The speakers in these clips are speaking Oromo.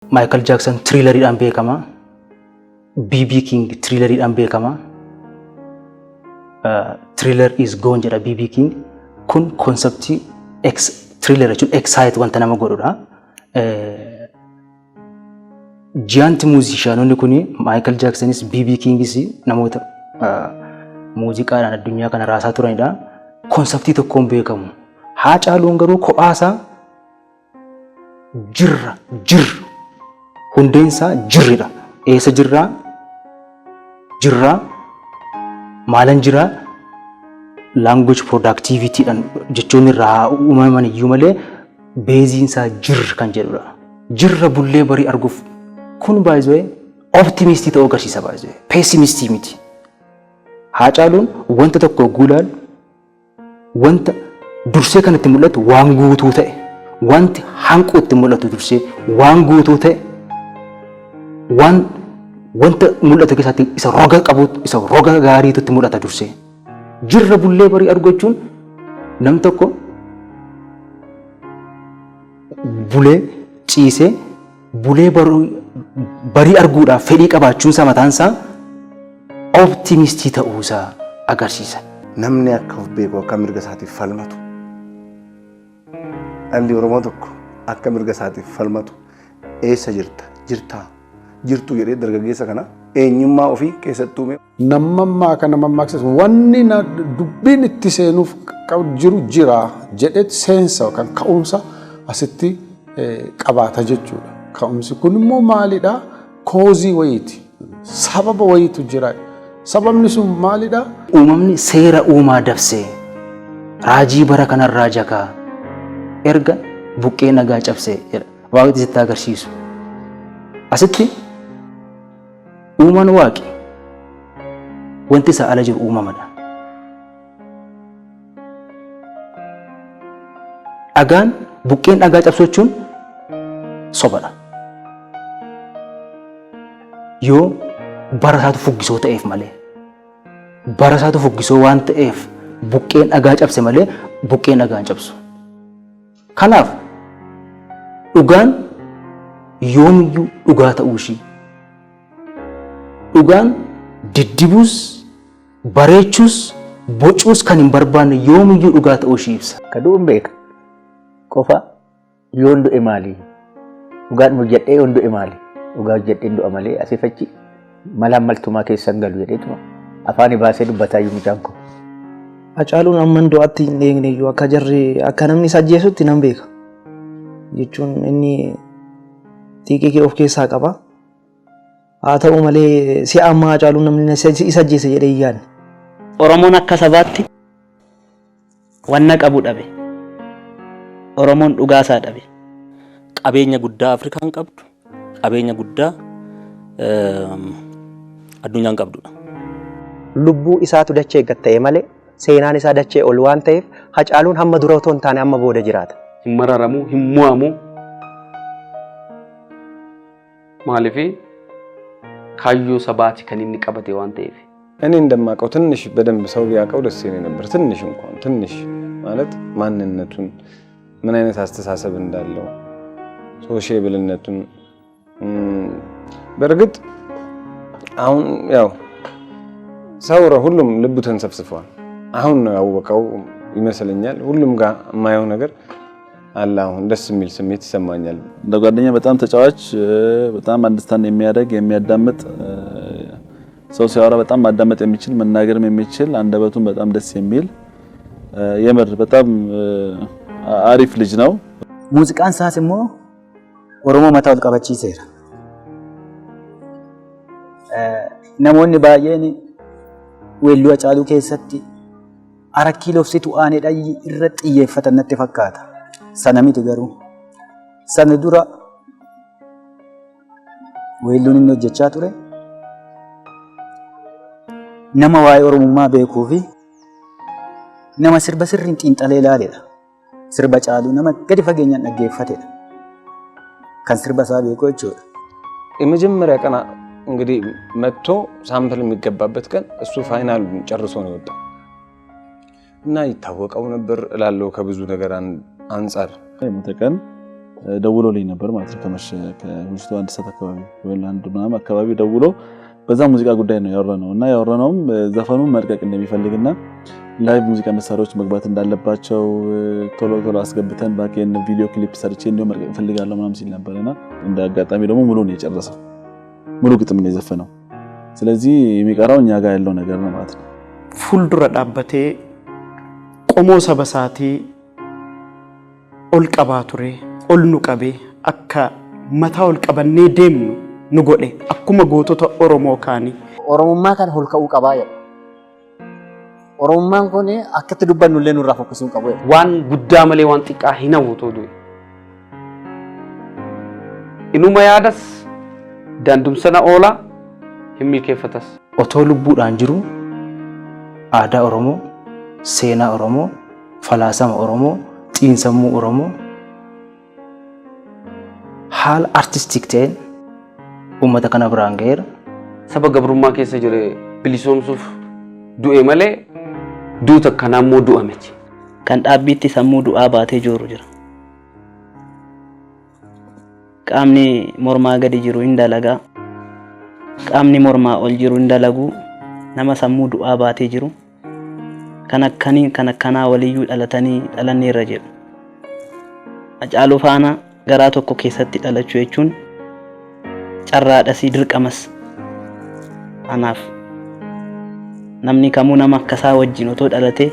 Michael Jackson thrillerii dhaan beekama. BB King thrillerii dhaan beekama. Thriller is gone jedha BB King. Kun konseptii thriller jechuun excite wanta nama godhudha. Giant musicianonni kuni Michael Jacksonis BB Kingis namoota muuziqaadhaan addunyaa kana raasaa turanidha. Konseptii tokkoon beekamu. Haacaaluun garuu kophaasaa jirra hundeensaa jirridha. Eessa jirraa? Maalan jiraa? Language productivity dhaan jechuun irraa uumaman iyyuu malee beeziinsaa jirra kan jedhudha. Jirra bullee barii arguuf kun baay'ee optimistii ta'uu agarsiisa baay'ee pessimistii miti. Haacaaluun wanta tokko guulaan wanta dursee kan itti mul'atu waan guutuu ta'e wanti hanquu itti mul'atu dursee waan guutuu ta'e wanta mul'atu keessatti isa roga qabu isa roga gaariitu itti mul'ata dursee. Jirra bullee barii argachuun nam tokko bulee ciisee bulee barii arguudhaaf fedhii qabaachuunsaa mataansaa optimistii ta'uusaa agarsiisa. Namni akka of beeku akka mirga isaatiif falmatu. Dhalli Oromoo tokko akka mirga isaatiif falmatu eessa jirtu jedhee dargaggeessa kana eenyummaa ofii keessattuu mee namummaa kana mammaaksis wanni dubbiin itti seenuuf jiru jira jedhetti seensa kan ka'umsa asitti qabaata jechuudha. Ka'umsi kun immoo maalidha? Koozii wayiiti. Sababa wayiitu jira. Sababni sun maalidha? Uumamni seera uumaa dabsee raajii bara kanarraa jakaa erga buqqee nagaa cabsee jedha. Waaqni sitti agarsiisu. Asitti uumaan waaqi wanti isa ala jiru uumamadha. Dhagaan buqqeen dhagaa cabsachuun sobadha. Yoo barasaatu fuggisoo ta'eef malee barasaatu fuggisoo waan ta'eef buqqeen dhagaa cabse malee buqqeen dhagaan cabsu. Kanaaf dhugaan yoomiyyuu dhugaa ta'uu ishii dhugaan diddibuus bareechuus bocuus kan hin barbaanne yoomiyyuu dhugaa ta'uu ishii ibsa. Kaduun beeka qofa yoon du'e maali? Dhugaan hojjedhee yoon du'e maali? Dhugaa hojjedheen du'a malee asiif achi malaan maltumaa keessan galu jedheetuma afaan baasee dubbataa iyyuu mucaan koo. Haacaaluun amman du'aatti hin eegne iyyuu akka jarri akka namni isa ajjeesutti nan beeka. Jechuun inni xiiqii of keessaa qaba. Haa ta'u malee si'a amma Haacaaluun namni isa ajjeese jedhee hin yaadne. Oromoon akka sabaatti wanna qabu dhabe. Oromoon dhugaasaa dhabe. Qabeenya guddaa Afrikaan qabdu, qabeenya guddaa addunyaan qabdudha. Lubbuu isaatu dachee gatta'e malee seenaan isaa dachee ol waan ta'eef Haacaaluun hamma dura otoo hin taane amma booda jiraata. Hin mararamu, hin mo'amu. Maaliif kaayyoo sabaati kan inni qabate waan ta'eef እኔ እንደማውቀው ትንሽ በደንብ ሰው ቢያውቀው ደስ ይለኝ ነበር። ትንሽ እንኳን ትንሽ ማለት ማንነቱን ምን አይነት አስተሳሰብ እንዳለው ሶሻብልነቱን በርግጥ አሁን ያው ሰውረ ሁሉም ልቡ ተንሰፍስፏል። አሁን ነው ያወቀው ይመስለኛል። ሁሉም ጋር የማየው ነገር አለ። አሁን ደስ የሚል ስሜት ይሰማኛል። እንደ ጓደኛ በጣም ተጫዋች በጣም አንደርስታንድ የሚያደርግ የሚያዳምጥ ሰው ሲያወራ በጣም ማዳመጥ የሚችል መናገርም የሚችል አንደበቱን በጣም ደስ የሚል የምር በጣም አሪፍ ልጅ ነው። ሙዚቃን ሳስሞ ኦሮሞ መታወል ቀበቺሴራ namoonni baay'een weelluu Haacaaluu keessatti arakii lofsitu aanedha irratti xiyyeeffatan natti fakkaata. Sana miti garuu sana dura weelluun inni hojjechaa ture nama waa'ee Oromummaa beekuu fi nama sirba sirriin xiinxalee ilaaledha. Sirba Haacaaluu nama gadi fageenyaan dhaggeeffatedha. Kan sirba isaa beeku jechuudha. የመጀመሪያ ቀን እንግዲህ መጥቶ ሳምፕል የሚገባበት ቀን እሱ ፋይናሉን ጨርሶ ነው የወጣው እና ይታወቀው ነበር እላለሁ ከብዙ ነገር አንፃር። መተቀን ደውሎልኝ ነበር ማለት ነው። ከምሽቱ 1 ሰዓት አካባቢ ወይ አንድ ምናምን አካባቢ ደውሎ በዛ ሙዚቃ ጉዳይ ነው ያወራነው እና ያወራነውም ዘፈኑን መልቀቅ እንደሚፈልግና ላይቭ ሙዚቃ መሳሪያዎች መግባት እንዳለባቸው ቶሎ አስገብተን ባኬን ቪዲዮ ክሊፕ ሰርቼ እንደው መልቀቅ ፈልጋለሁ ምናምን ሲል ነበርና እንደ አጋጣሚ ደግሞ ሙሉ ነው የጨረሰው። ሙሉ ግጥም ነው የዘፈነው። ስለዚህ የሚቀራው እኛ ጋር ያለው ነገር ነው ማለት ነው። ፉልዱረ ዳበቴ ቆሞ ሰበሳቲ ol qabaa ture ol nu qabee akka mataa ol qabannee deemnu nu godhe akkuma gootota Oromoo kaanii. Oromummaa kan ol ka'uu qabaa jedha. Oromummaan kun akkatti dubbannu illee nurraa fokkisuu qabu jedha. Waan guddaa malee waan xiqqaa hin hawwatu du'e. Inuma yaadas dandumsana oola hin milkeeffatas. Otoo lubbuudhaan jiru aadaa Oromoo, seenaa Oromoo, falaasama Oromoo, xiinsammuu Oromoo haala artistik ta'een uummata kana biraan ga'eera. Saba gabrummaa keessa jire bilisoomsuuf du'e malee duuta kanaa immoo du'a miti. Kan dhaabbiitti sammuu du'aa baatee jiru jira. Qaamni mormaa gadi jiru hin dalagaa. Qaamni mormaa ol jiru hin dalagu. Nama sammuu du'aa baatee jiru. Kan akkanaa waliyyuu dhalatanii dhalanne irra jedhu. Hacaaluu faana garaa tokko keessatti dhalachuu jechuun carraadhasii dirqamas. Anaaf namni kamuu nama akkasaa wajjin otoo dhalatee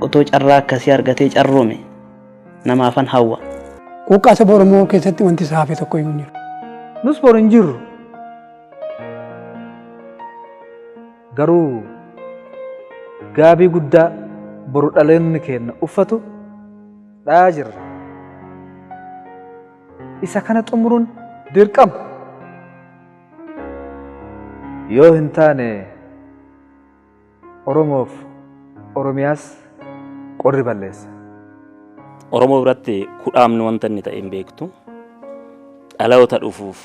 otoo carraa akkasii argatee carroome namaafan hawwa. Quuqqaa saba Oromoo keessatti wanti isaa hafe tokko iyyuu hin jiru. Nus bor hin jirru. Garuu gaabii guddaa boru dhaloonni keenya uffatu dhaa jirra. Isa kana xumuruun dirqama. Yoo hin taane Oromoof Oromiyaas qorri balleessa. Oromoo biratti kudhaamni wanta inni ta'e hin beektu. Dhaloota dhufuuf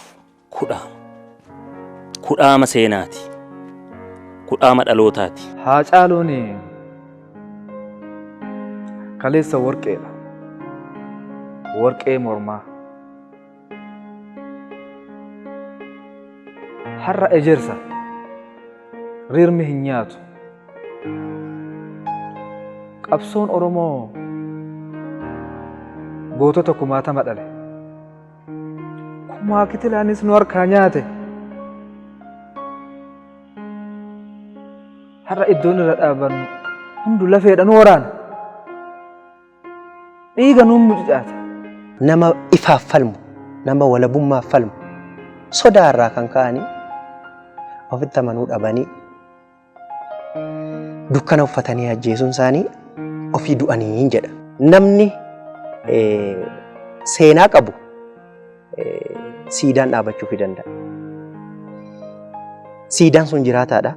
kudhaama seenaati. Kudhaama dhalootaati. Haacaaluun kaleessa warqeedha. Warqee mormaa. Har'a ejersa. Rirmi hin nyaatu. Qabsoon Oromoo gootota kumaatama dhale. Kumaa kitilaanis nu harkaa nyaate. Har'a iddoon irra dhaabannu hundu lafeedha nu waraana. Dhiiga nuun mucucaata. Nama ifaaf falmu, nama walabummaaf falmu, sodaa irraa kan ka'anii ofitti amanuu dhabanii dukkana uffatanii ajjeesuun isaanii ofii du'anii jedha. Namni seenaa qabu siidaan dhaabachuu fi danda'a. Siidaan sun jiraataadha.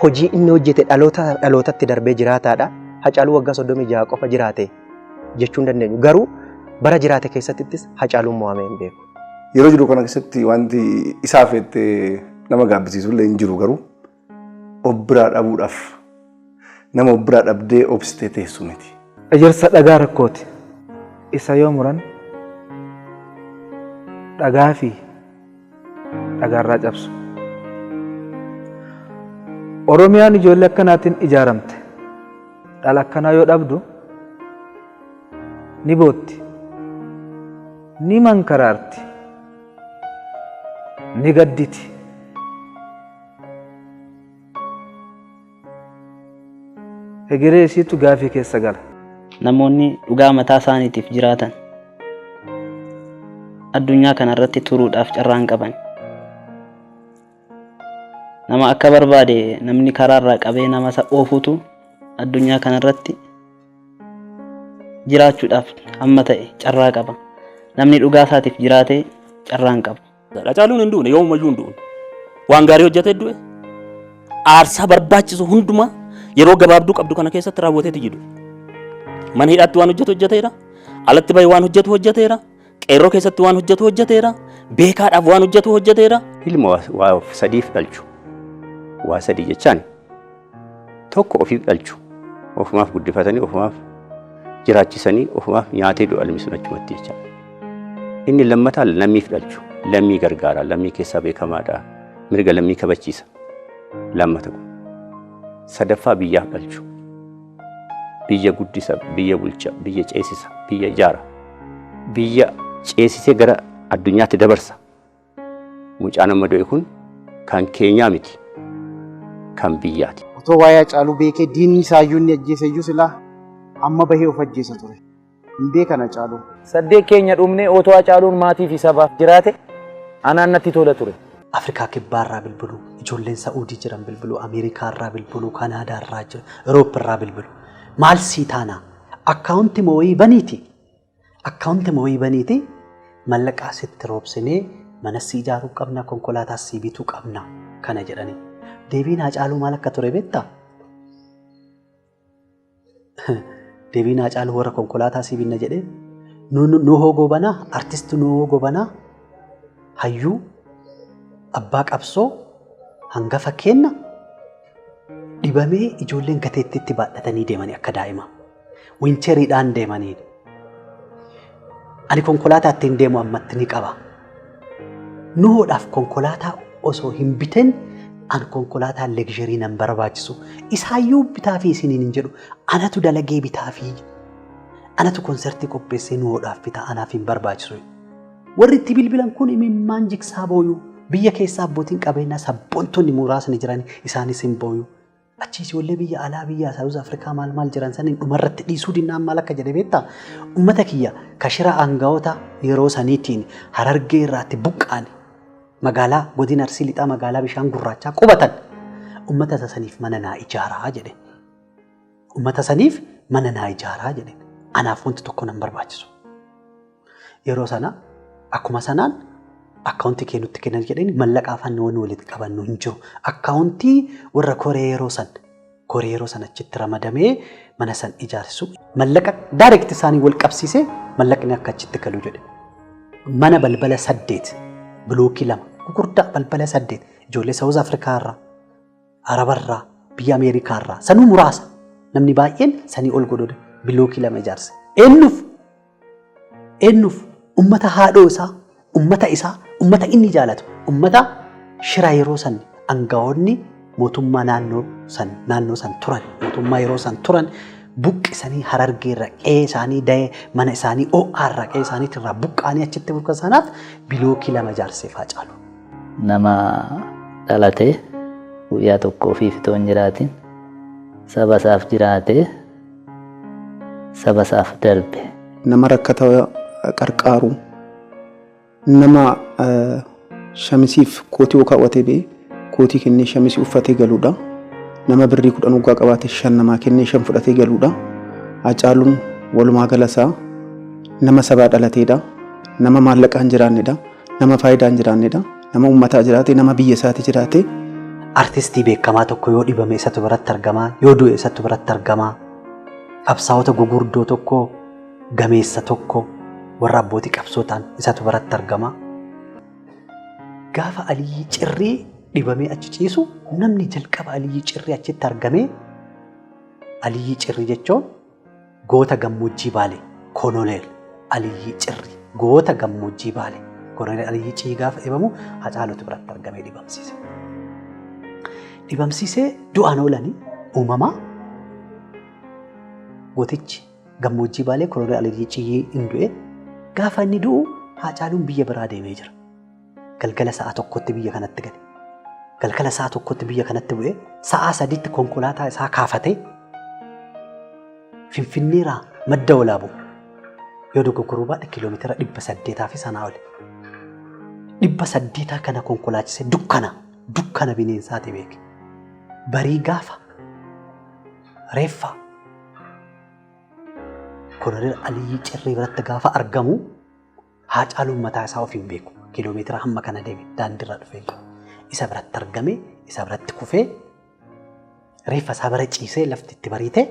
Hojii inni hojjete dhalootatti darbee jiraataadha. Hacaaluu waggaa 36 qofa jiraate jechuu hin dandeenyu. Garuu bara jiraate keessattis Hacaaluun mo'amee hin beeku. Yeroo jiru kana keessatti wanti isaaf nama gaabbisiisu illee hin jiru garuu obbiraa dhabuudhaaf nama obbiraa dhabdee obsitee teessu miti. Ejersa dhagaa rakkooti. Isa yoo muran dhagaa fi dhagaarraa cabsu. Oromiyaan ijoollee akkanaatiin ijaaramte. Dhala akkanaa yoo dhabdu ni bootti, ni mankaraarti, ni gadditi. Egeree isiitu gaafii keessa gala. Namoonni dhugaa mataa isaaniitiif jiraatan addunyaa kanarratti turuudhaaf carraan qaban. Nama akka barbaade namni karaarraa qabee nama isa oofutu addunyaa kanarratti jiraachuudhaaf amma ta'e carraa qaba. Namni dhugaa isaatiif jiraate carraan qaba. Hacaaluun hin duune yoomumayyuu hin duune. Waan gaarii hojjetee du'e aarsaa barbaachisu hundumaa yeroo gabaabduu qabdu kana keessatti raawwateeti jiru. Mana hidhaatti waan hojjeteera. Alatti bahee waan hojjeteera. Qeerroo keessatti waan hojjeteera. Beekaadhaaf waan hojjeteera. Ilma waa sadiif dhalchu. Waa sadii jechaan tokko ofiif dhalchu. Ofumaaf guddifatanii ofumaaf jiraachisanii ofumaaf nyaatee du'a ilmi sun achumatti jecha. Inni lammataan lammiif dhalchu, lammii gargaara, lammii keessaa beekamaadha, mirga lammii kabachiisa. Lammata kun sadaffaa biyyaaf dhalchu, biyya guddisa, biyya bulcha, biyya ceesisa, biyya ijaara, biyya ceesisee gara addunyaatti dabarsa. Mucaan amma du'e kun kan keenyaa miti, kan biyyaati. Otoo waa'ee Hacaaluu beekee diinni isaayyuu inni ajjeese iyyuu silaa amma bahee of ajjeesa ture. Hin beekan Hacaaluu. Saddeet keenya dhumnee otoo Hacaaluun maatii fi sabaaf jiraate anaan natti tola ture. Afrikaa kibbaarraa bilbilu, ijoolleen Saa'udii jiran bilbilu, Ameerikaarraa bilbilu, Kanaadaarraa jiran, Eurooppirraa bilbilu. Maal sii taana? Akkaawunti moo'ii baniiti. Akkaawunti moo'ii baniiti. Mallaqaa sitti roobsinee mana si ijaaruu qabna, konkolaataa si bituu qabna kana jedhanii. Deebiin Hacaaluu maal akka ture beektaa? Deebiin Hacaaluu warra konkolaataa si binna jedhee Nuhoo Gobanaa, artisti Nuhoo Gobanaa hayyuu abbaa qabsoo hangafa kenna dhibamee ijoolleen gateettiitti baadhatanii deemanii akka daa'ima. Wincheeriidhaan deemanii. Ani konkolaataa ittiin deemu ammatti ni qaba. Nuhoodhaaf konkolaataa osoo hin bitin an konkolaataa leegzarii nan barbaachisu. Isaayyuu bitaa fi isiniin hin jedhu. Anatu dalagee bitaa fi anatu konsertii qopheessee Nuhoodhaaf bitaa anaaf hin barbaachisu. Warri itti bilbilan kun imimmaan jigsaa booyuu. Biyya keessaa abbootiin qabeenyaa sabboontonni muraasni jiran isaanis hin booyu. Achiis ijoollee biyya alaa biyya Saawuz Afrikaa maal jiran saniin dhumarratti dhiisuu dinnaan maal akka jedhe beektaa? Uummata kiyya kashira aangawoota yeroo saniitiin Harargee irraatti buqqaan magaalaa godina Arsii lixaa magaalaa bishaan gurraachaa qubatan uummata saniif mana naa ijaaraa jedhe. Uummata saniif mana naa ijaaraa jedhe. Anaaf wanti tokko nan barbaachisu. Yeroo sana akkuma sanaan akkaawuntii kennutti kennan jedhanii mallaqa afaan waan walitti qabannu hin jiru. Akkaawuntii warra Koree yeroo san achitti ramadamee mana san ijaarsu. Mallaqa daayirekti isaanii wal qabsiisee mallaqni akka achitti galu jedhe. Mana balbala 8 bilookii 2 gurguddaa balbala 8 ijoollee Saawuz Afrikaarraa, Arabarraa, biyya Ameerikaarraa sanuu muraasa namni baay'een sanii ol godhudha bilookii 2 ijaarse. Eenyuuf uummata haadhoo isaa, uummata isaa, uummata inni jaalatu, uummata shira yeroo san aangawoonni mootummaa naannoo san turan, mootummaa yeroo san turan buqqisanii Harargeerra qe'ee isaanii da'ee mana isaanii ORraa qe'ee isaaniitirraa buqqaanii achitti buqqisanaaf bilookii 2 ijaarsee Hacaalu. Nama dhalatee guyyaa tokkoo fi fitoo hin jiraatin saba isaaf jiraatee saba isaaf darbe. Nama rakkata qarqaaru nama shamisiif kootii kaawwatee bee kootii kennee shamisii uffatee galuudha. Nama birrii 10 waggaa qabaatee 5 namaa kennee 5 fudhatee galuudha. Hacaaluun walumaa galasaa nama sabaa dhalateedha. Nama maallaqaa hin jiraannedha. Nama faayidaa hin jiraannedha. Nama uummataa jiraate, nama biyya isaati jiraate. Artistii beekamaa tokko yoo dhibame isatu biratti argamaa, yoo du'e isatu biratti argamaa. Qabsaa'ota gugurdoo tokko, gameessa tokko, warra abbootii qabsootaan isatu biratti argamaa. Gaafa Aliyyi Cirrii dhibamee achi ciisu namni jalqaba Aliyyi Cirrii achitti argamee Aliyyi Cirrii jechuun goota gammoojjii Baalee Koloneel Aliyyi Cirrii goota gammoojjii Baalee Koloneel Aliyyi Cirrii gaafa dhibamu Hacaaluutu biratti argamee dhibamsiise. Dhibamsiisee du'aan oolanii uumamaa gootichi gammoojjii Baalee Koloneel Aliyyi Cirrii hin du'e gaafa inni du'u Hacaaluun biyya biraa deemee jira. Galgala sa'a tokkotti biyya kanatti gale. Galgala sa'a tokkotti biyya kanatti bu'ee sa'a 3tti konkolaataa isaa kaafatee Finfinneerraa madda Walaabuu yoo dogoggoruu baadhe kiiloomeetira 800 fi sanaa oli. 800 kana konkolaachisee dukkana bineensaati beeke. Barii gaafa reeffa Koloneel Aliyyi Cirrii biratti gaafa argamu Hacaaluun mataa isaa of hin beeku. Kiiloomeetira hamma kana deeme daandiirra dhufee isa biratti argame isa biratti kufee reeffa isaa bira ciisee lafti itti bariite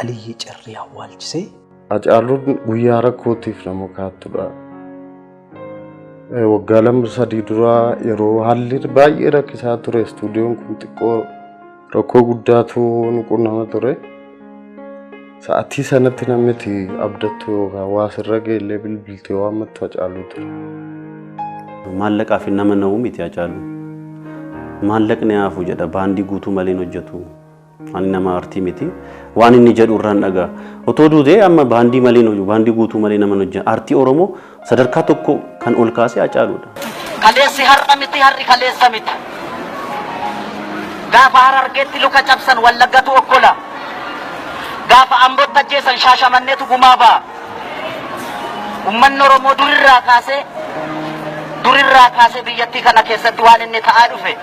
Aliyyi Cirrii awwaalchisee. Hacaaluun guyyaa rakkootiif nama kaattudha. Waggaa 2-3 dura yeroo haalli baay'ee rakkisaa ture istuudiyoon kun xiqqoo rakkoo guddaatu nu qunnama ture. Sa'aatii sanatti namni abdattu yookaan waa sirra geellee bilbiltee waan matti facaaluu ture. Maallaqaa fi nama na'uu miti Hacaaluu. Maallaqni hafu jedha baandii guutuu malee hojjetu. Ani nama artii miti. Waan inni jedhu irraan dhagaa. Otoo duutee amma baandii malee hojjetu baandii guutuu malee nama hojjetu. Artii Oromoo sadarkaa tokko kan ol kaasee Hacaaluudha. Kaleessi har'a miti har'i kaleessa miti. Gaafa Harargeetti luka cabsan Wallaggatu okkola. Gaafa Ambootti ajjeesan Shaashamanneetu gumaa ba'a. Uummanni Oromoo durirraa kaasee biyyattii kana keessatti waan inni ta'aa dhufe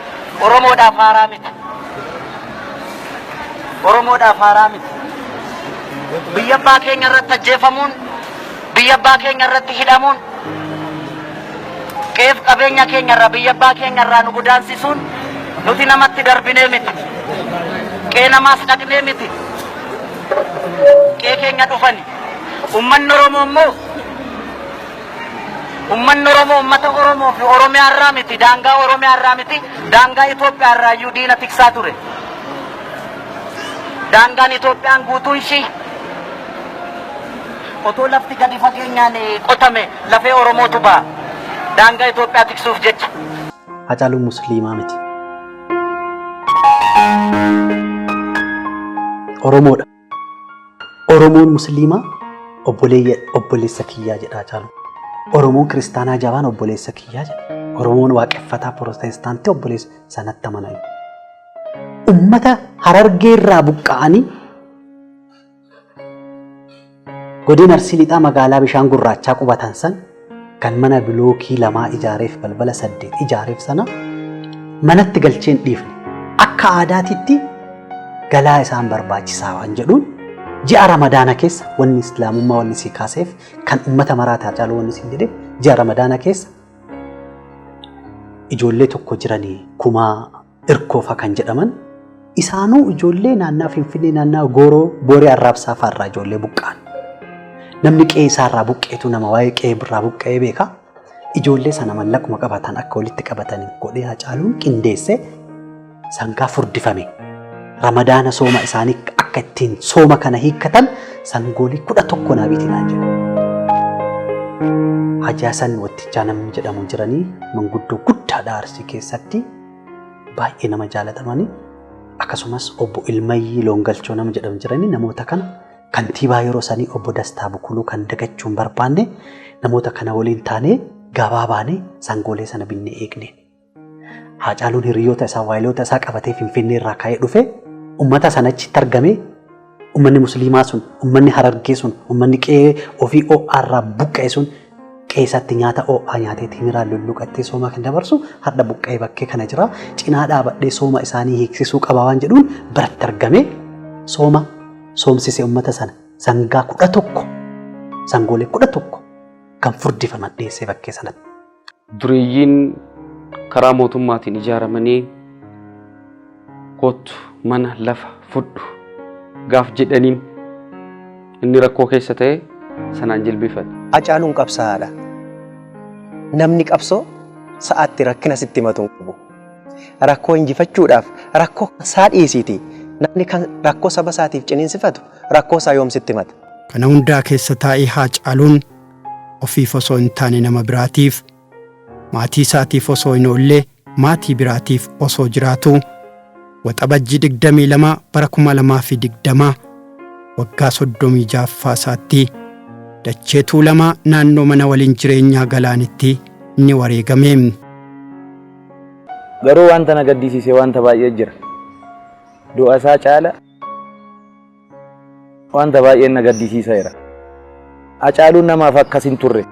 Oromoodhaaf haaraa miti. Oromoodhaaf haaraa miti. Biyya abbaa keenya irratti ajjeefamuun, biyya abbaa keenya irratti hidhamuun, qeef qabeenya keenya irraa biyya abbaa keenya irraa nu godaansisuun nuti namatti darbinee miti. Qee namaas dhaqnee miti. Qee keenya dhufani. Uummanni Oromoo immoo uummata Oromoo fi Oromiyaa irraa miti, daangaa Oromiyaa irraa miti, daangaa Itoophiyaa irraa iyyuu diina tiksaa ture. Daangaan Itoophiyaan guutuu ishii otoo lafti gadi fageenyaan qotame lafee Oromootu ba'a. Daangaa Itoophiyaa tiksuuf jecha. Hacaaluun musliimaa miti. Oromoodha. Oromoon musliimaa obboleessa kiyyaa jedha Hacaaluun. Oromoon kiristaanaa jabaan obboleessa kiyyaa jedha. Oromoon waaqeffataa Pirotestaantii obboleessa sanatti amanaa. Uummata Harargee irraa buqqa'anii godina Arsii Lixaa magaalaa bishaan gurraachaa qubatan san kan mana bilookii 2 ijaareef balbala 8 ijaareef sana manatti galcheen dhiifne akka aadaatitti galaa isaan barbaachisaa waan jedhuun ji'a Ramadaana keessa wanni Islaamummaa wanni si kaaseef kan uummata maraata Hacaaluu wanni si jedhe ji'a Ramadaana keessa ijoollee tokko jiranii Kumaa Irkoofa kan jedhaman isaanuu ijoollee naannaa Finfinnee naannaa Gooroo Booree Arraabsaa fa'arraa ijoollee buqqa'an. Namni qe'ee isaarraa buqqeetu nama waa'ee qe'ee birraa buqqa'ee beeka. Ijoollee sana mallaquma qabatan akka walitti qabatan godhee Hacaaluun qindeessee sangaa furdifame. Ramadaana sooma isaanii akka ittiin sooma kana hiikkatan sangoolii 11 naabiitinaan jedhu. Hajaasan wattichaa namni jedhamu jiranii manguddoo guddaadha Arsii keessatti baay'ee nama jaalatamanii akkasumas obbo Ilmayyii Loongalchoo nama jedhamu jiranii namoota kana kantiibaa yeroo sanii obbo Dastaa Bukuluu kan dagachuun barbaanne namoota kana waliin taanee gabaa baanee sangoolee sana binnee eegne. Hacaaluun hiriyoota isaa waayiloota isaa qabatee Finfinnee irraa ka'ee dhufe uummata sanachitti argamee uummanni musliimaa sun uummanni Harargee sun uummanni qe'ee ofii ORraa buqqa'e sun qeessatti nyaata OA nyaatee timiraan lulluqattee sooma kan dabarsu hadda buqqa'ee bakkee kana jira cinaa dhaabadhee sooma isaanii hiiksisuu qaba waan jedhuun biratti argamee soomsisee uummata sana sangaa 11 sangoolee 11 kan furdifaman dhiyeessee bakkee sanatti. Dureeyyiin karaa mootummaatiin ijaaramanii kootu mana lafa fudhu gaaf jedhaniin inni rakkoo keessa ta'e sanaan jilbifate. Hacaaluun qabsaa'aadha. Namni qabsoo sa'aatti rakkina sitti himatu hin qabu. Rakkoo injifachuudhaaf rakkoo isaa dhiisiiti. Namni kan rakkoo saba isaatiif ciniinsifatu rakkoo isaa yoomsitti himata. Kana hundaa keessa taa'ee Hacaaluun ofiif osoo hin taane nama biraatiif maatii isaatiif osoo hin oollee maatii biraatiif osoo jiraatu waxabajjii 22 bara 2020 waggaa 36 isaatti dachee Tuulamaa naannoo mana waliin jireenyaa Galaanitti inni wareegame. Garuu wanta na gaddisiisee wanta baay'ee jira. Du'a isaa caala wanta baay'ee na gaddisiiseera. Hacaaluun namaaf akkas hin turre.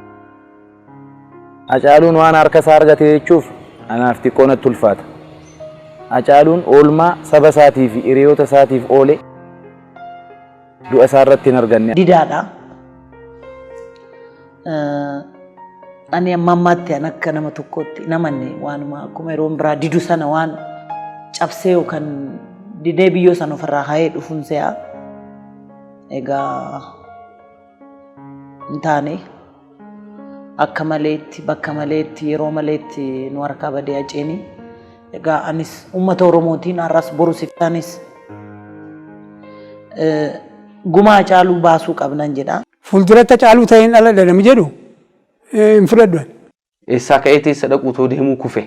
Hacaaluun waan harka isaa argate jechuuf anaaf xiqqoo natti ulfaata. Hacaaluun oolmaa saba isaatii fi hiriyoota isaatiif oole du'a isaa irratti hin arganne. Didaadha. Ani amma ammaatti an akka nama tokkotti namanne waanuma akkuma yeroo biraa didu sana waan cabsee yookaan didee biyyoo sana ofirraa hayee dhufuun se'a. Egaa hin taane akka maleetti bakka maleetti yeroo maleetti nu harkaa badee aceeni. Egaa anis uummata Oromootiin har'as boru siftaanis gumaa caaluu baasuu qabnan jedha. Fuulduratti caaluu ta'een ala dadami jedhu hin fudhadhu. Eessaa ka'ee teessa dhaquu too deemuu kufe.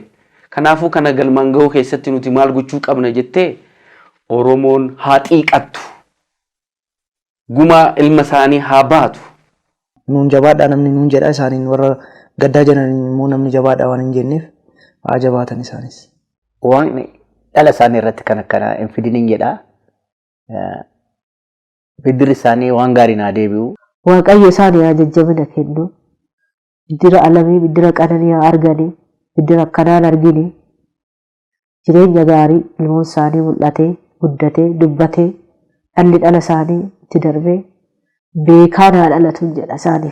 Kanaafuu kana galmaan gahuu keessatti nuti maal gochuu qabna jettee Oromoon haa xiiqattu. Gumaa ilma isaanii haa baatu. Nuun jabaadhaa namni nuun jedha isaaniin warra gaddaa jiran immoo namni jabaadhaa waan hin jenneef haa jabaatan isaanis. Waan dhala isaanii irratti kan akkana hin fidiniin jedha. Biddirri isaanii waan gaarii naa deebi'u. Waaqayyo isaanii haa jajjabina kennu. Biddira alamii, biddira qananii haa arganii, biddira akkanaan argini. Jireenya gaarii ilmoon isaanii mul'atee, guddatee, dubbatee, dhalli dhala isaanii itti darbee beekaan haa dhalatu jedha isaaniif.